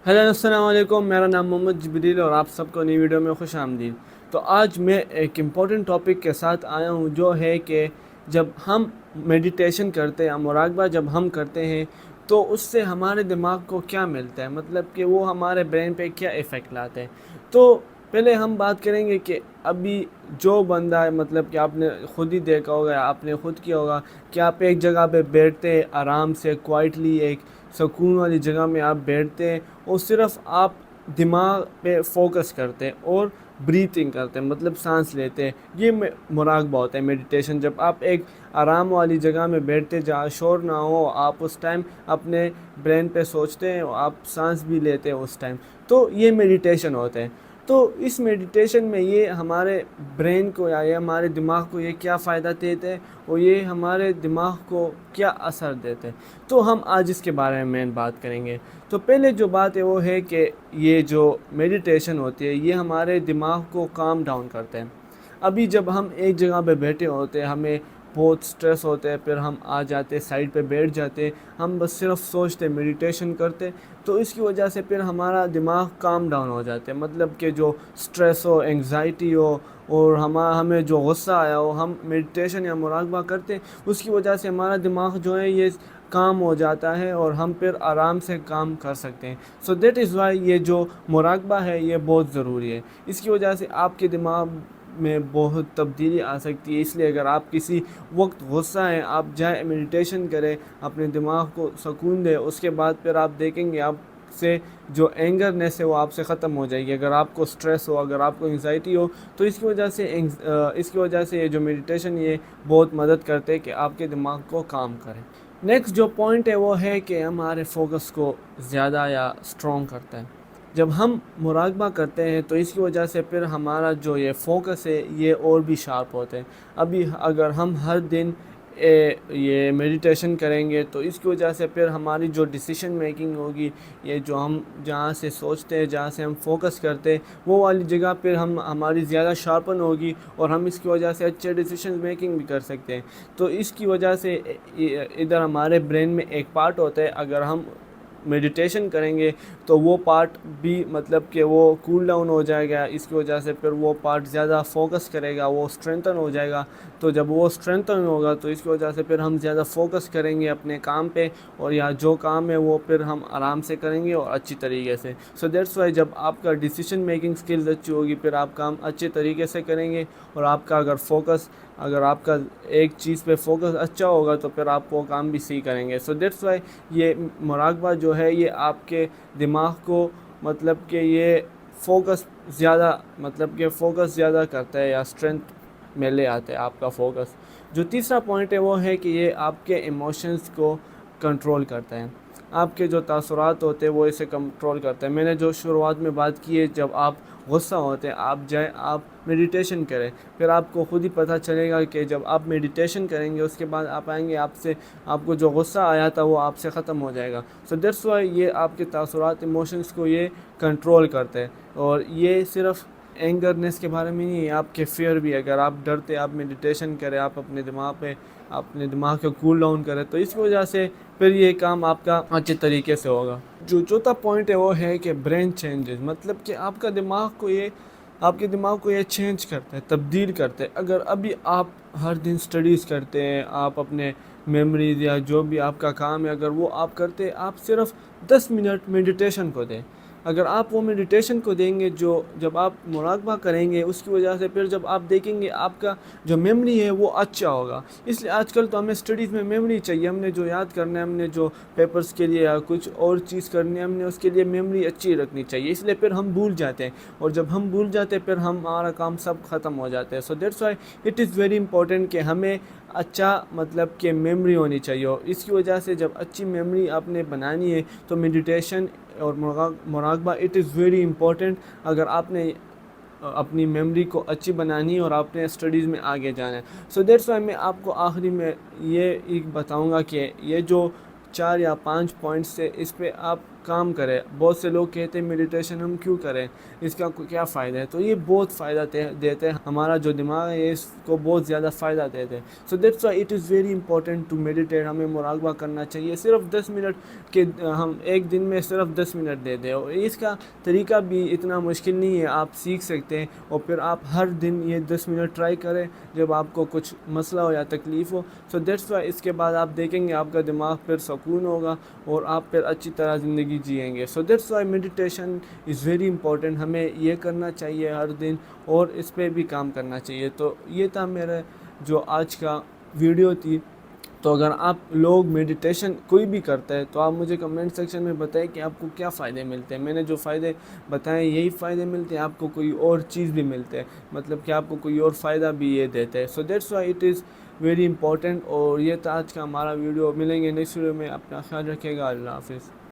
Hello अस्सलाम वालेकुम। मेरा नाम मोहम्मद जबरील और आप सबको नई वीडियो में खुश आमदीद। तो आज मैं एक इम्पॉर्टेंट टॉपिक के साथ आया हूँ, जो है कि जब हम मेडिटेशन करते हैं, मुराक़बा जब हम करते हैं, तो उससे हमारे दिमाग को क्या मिलता है, मतलब कि वो हमारे ब्रेन पे क्या इफ़ेक्ट लाते हैं। तो पहले हम बात करेंगे कि अभी जो बंदा है, मतलब कि आपने खुद ही देखा होगा या आपने खुद किया होगा कि आप एक जगह पे बैठते हैं आराम से, क्वाइटली, एक सुकून वाली जगह में आप बैठते हैं और सिर्फ आप दिमाग पे फोकस करते हैं और ब्रीथिंग करते हैं, मतलब सांस लेते हैं। ये मुराक़बा होता है, मेडिटेशन। जब आप एक आराम वाली जगह में बैठते जहाँ शोर ना हो, आप उस टाइम अपने ब्रेन पे सोचते हैं, आप सांस भी लेते हैं उस टाइम, तो ये मेडिटेशन होते हैं। तो इस मेडिटेशन में ये हमारे ब्रेन को या ये हमारे दिमाग को ये क्या फ़ायदा देते हैं और ये हमारे दिमाग को क्या असर देते हैं, तो हम आज इसके बारे में मेन बात करेंगे। तो पहले जो बात है वो है कि ये जो मेडिटेशन होती है ये हमारे दिमाग को काम डाउन करते हैं। अभी जब हम एक जगह पे बैठे होते हैं, हमें बहुत स्ट्रेस होता है, फिर हम आ जाते साइड पे बैठ जाते, हम बस सिर्फ सोचते मेडिटेशन करते, तो इसकी वजह से फिर हमारा दिमाग काम डाउन हो जाते हैं। मतलब कि जो स्ट्रेस हो, एंग्जाइटी हो और हमें जो गुस्सा आया हो, हम मेडिटेशन या मुराक़बा करते, उसकी वजह से हमारा दिमाग जो है ये काम हो जाता है और हम फिर आराम से काम कर सकते हैं। सो दैट इज़ वाई ये जो मुराक़बा है ये बहुत ज़रूरी है। इसकी वजह से आपके दिमाग में बहुत तब्दीली आ सकती है। इसलिए अगर आप किसी वक्त गुस्सा हैं, आप जाए मेडिटेशन करें, अपने दिमाग को सुकून दें, उसके बाद फिर आप देखेंगे आप से जो एंगरनेस है वो आपसे ख़त्म हो जाएगी। अगर आपको स्ट्रेस हो, अगर आपको एंग्जाइटी हो, तो इसकी वजह से ये जो मेडिटेशन ये बहुत मदद करते हैं कि आपके दिमाग को काम करें। नेक्स्ट जो पॉइंट है वो है कि हमारे फोकस को ज़्यादा या स्ट्रॉन्ग करता है। जब हम मुराक़बा करते हैं तो इसकी वजह से फिर हमारा जो ये फोकस है ये और भी शार्प होते हैं। अभी अगर हम हर दिन ये मेडिटेशन करेंगे तो इसकी वजह से फिर हमारी जो डिसीजन मेकिंग होगी, ये जो हम जहाँ से सोचते हैं, जहाँ से हम फोकस करते हैं, वो वाली जगह फिर हमारी ज़्यादा शार्पन होगी और हम इसकी वजह से अच्छे डिसीजन मेकिंग भी कर सकते हैं। तो इसकी वजह से इधर हमारे ब्रेन में एक पार्ट होता है, अगर हम मेडिटेशन करेंगे तो वो पार्ट भी मतलब कि वो कूल डाउन हो जाएगा। इसकी वजह से फिर वो पार्ट ज़्यादा फोकस करेगा, वो स्ट्रेंथन हो जाएगा। तो जब वो स्ट्रेंथन होगा तो इसकी वजह से फिर हम ज़्यादा फोकस करेंगे अपने काम पे, और या जो काम है वो फिर हम आराम से करेंगे और अच्छी तरीके से। सो दैट्स वाई जब आपका डिसीजन मेकिंग स्किल्स अच्छी होगी, फिर आप काम अच्छे तरीके से करेंगे, और आपका अगर आपका एक चीज़ पे फोकस अच्छा होगा तो फिर आप वो काम भी सही करेंगे। सो दैट्स वाई ये मुराक़बा जो है ये आपके दिमाग को मतलब कि ये फोकस ज़्यादा करता है या स्ट्रेंथ में ले आता है आपका फोकस। जो तीसरा पॉइंट है वो है कि ये आपके इमोशंस को कंट्रोल करता है। आपके जो तासुरात होते हैं वो इसे कंट्रोल करता है। मैंने जो शुरुआत में बात की है, जब आप गुस्सा होते हैं, आप जाएं, आप मेडिटेशन करें, फिर आपको खुद ही पता चलेगा कि जब आप मेडिटेशन करेंगे उसके बाद आप आएंगे, आपको जो गुस्सा आया था वो आपसे ख़त्म हो जाएगा। सो दैट्स वाई ये आपके तासुरात, इमोशंस को ये कंट्रोल करते हैं। और ये सिर्फ एंगरनेस के बारे में नहीं है, आपके फेयर भी। अगर आप डरते, आप मेडिटेशन करें, आप अपने दिमाग को कूल डाउन करें, तो इस वजह से फिर ये काम आपका अच्छे तरीके से होगा। जो चौथा पॉइंट है वो है कि ब्रेन चेंजेस, मतलब कि आपके दिमाग को ये चेंज करता है, तब्दील करता है। अगर अभी आप हर दिन स्टडीज़ करते हैं, आप अपने मेमोरीज या जो भी आपका काम है अगर वो आप करते हैं, आप सिर्फ 10 मिनट मेडिटेशन को दें। अगर आप वो मेडिटेशन को देंगे, जब आप मुराक़बा करेंगे, उसकी वजह से फिर जब आप देखेंगे आपका जो मेमोरी है वो अच्छा होगा। इसलिए आजकल तो हमें स्टडीज़ में मेमोरी चाहिए, हमने जो याद करना है, हमने जो पेपर्स के लिए या कुछ और चीज़ करनी है, हमने उसके लिए मेमोरी अच्छी रखनी चाहिए। इसलिए फिर हम भूल जाते हैं, और जब हम भूल जाते हैं फिर हमारा काम सब ख़त्म हो जाता है। So that's why it is very important कि हमें अच्छा मतलब कि मेमोरी होनी चाहिए। इसकी वजह से जब अच्छी मेमोरी आपने बनानी है तो मेडिटेशन और मुराक़बा इट इज़ वेरी इंपॉर्टेंट। अगर आपने अपनी मेमोरी को अच्छी बनानी है और आपने स्टडीज़ में आगे जाना है। सो दैट्स वाई मैं आपको आखिरी में ये एक बताऊंगा कि ये जो 4 या 5 पॉइंट्स है, इस पे आप کام کرے. بہت سے لوگ کہتے ہیں میڈیٹیشن ہم کیوں کریں, اس کا کیا فائدہ ہے. تو یہ بہت فائدہ دیتے ہیں, ہمارا جو دماغ ہے اس کو بہت زیادہ فائدہ دیتے ہیں. So that's why it is very important to meditate. ہمیں مراقبہ کرنا چاہیے, صرف 10 منٹ کے ہم ایک دن میں صرف 10 منٹ دے دیں. اور اس کا طریقہ بھی اتنا مشکل نہیں ہے, آپ سیکھ سکتے ہیں. اور پھر آپ ہر دن یہ 10 منٹ ٹرائی کریں جب آپ کو کچھ مسئلہ ہو یا تکلیف ہو. سو دیٹس وائی اس کے بعد آپ دیکھیں گے آپ کا دماغ پھر سکون ہوگا اور آپ پھر اچھی طرح زندگی جئیں گے. سو that's Y meditation is very important. ہمیں یہ کرنا چاہیے ہر دن اور اس پہ بھی کام کرنا چاہیے. تو یہ تھا میرا جو آج کا ویڈیو تھی. تو اگر آپ لوگ میڈیٹیشن کوئی بھی کرتا ہے تو آپ مجھے کمنٹ سیکشن میں بتائیں کہ آپ کو کیا فائدے ملتے ہیں. میں نے جو فائدے بتائیں یہی فائدے ملتے ہیں, آپ کو کوئی اور چیز بھی ملتے ہیں, مطلب کہ آپ کو کوئی اور فائدہ بھی یہ دیتے ہیں. So that's why it is very important. اور یہ تھا آج کا ہمارا ویڈیو. ملیں گے نیکسٹ ویڈیو میں. اپنا خیال رکھیے گا. اللہ حافظ.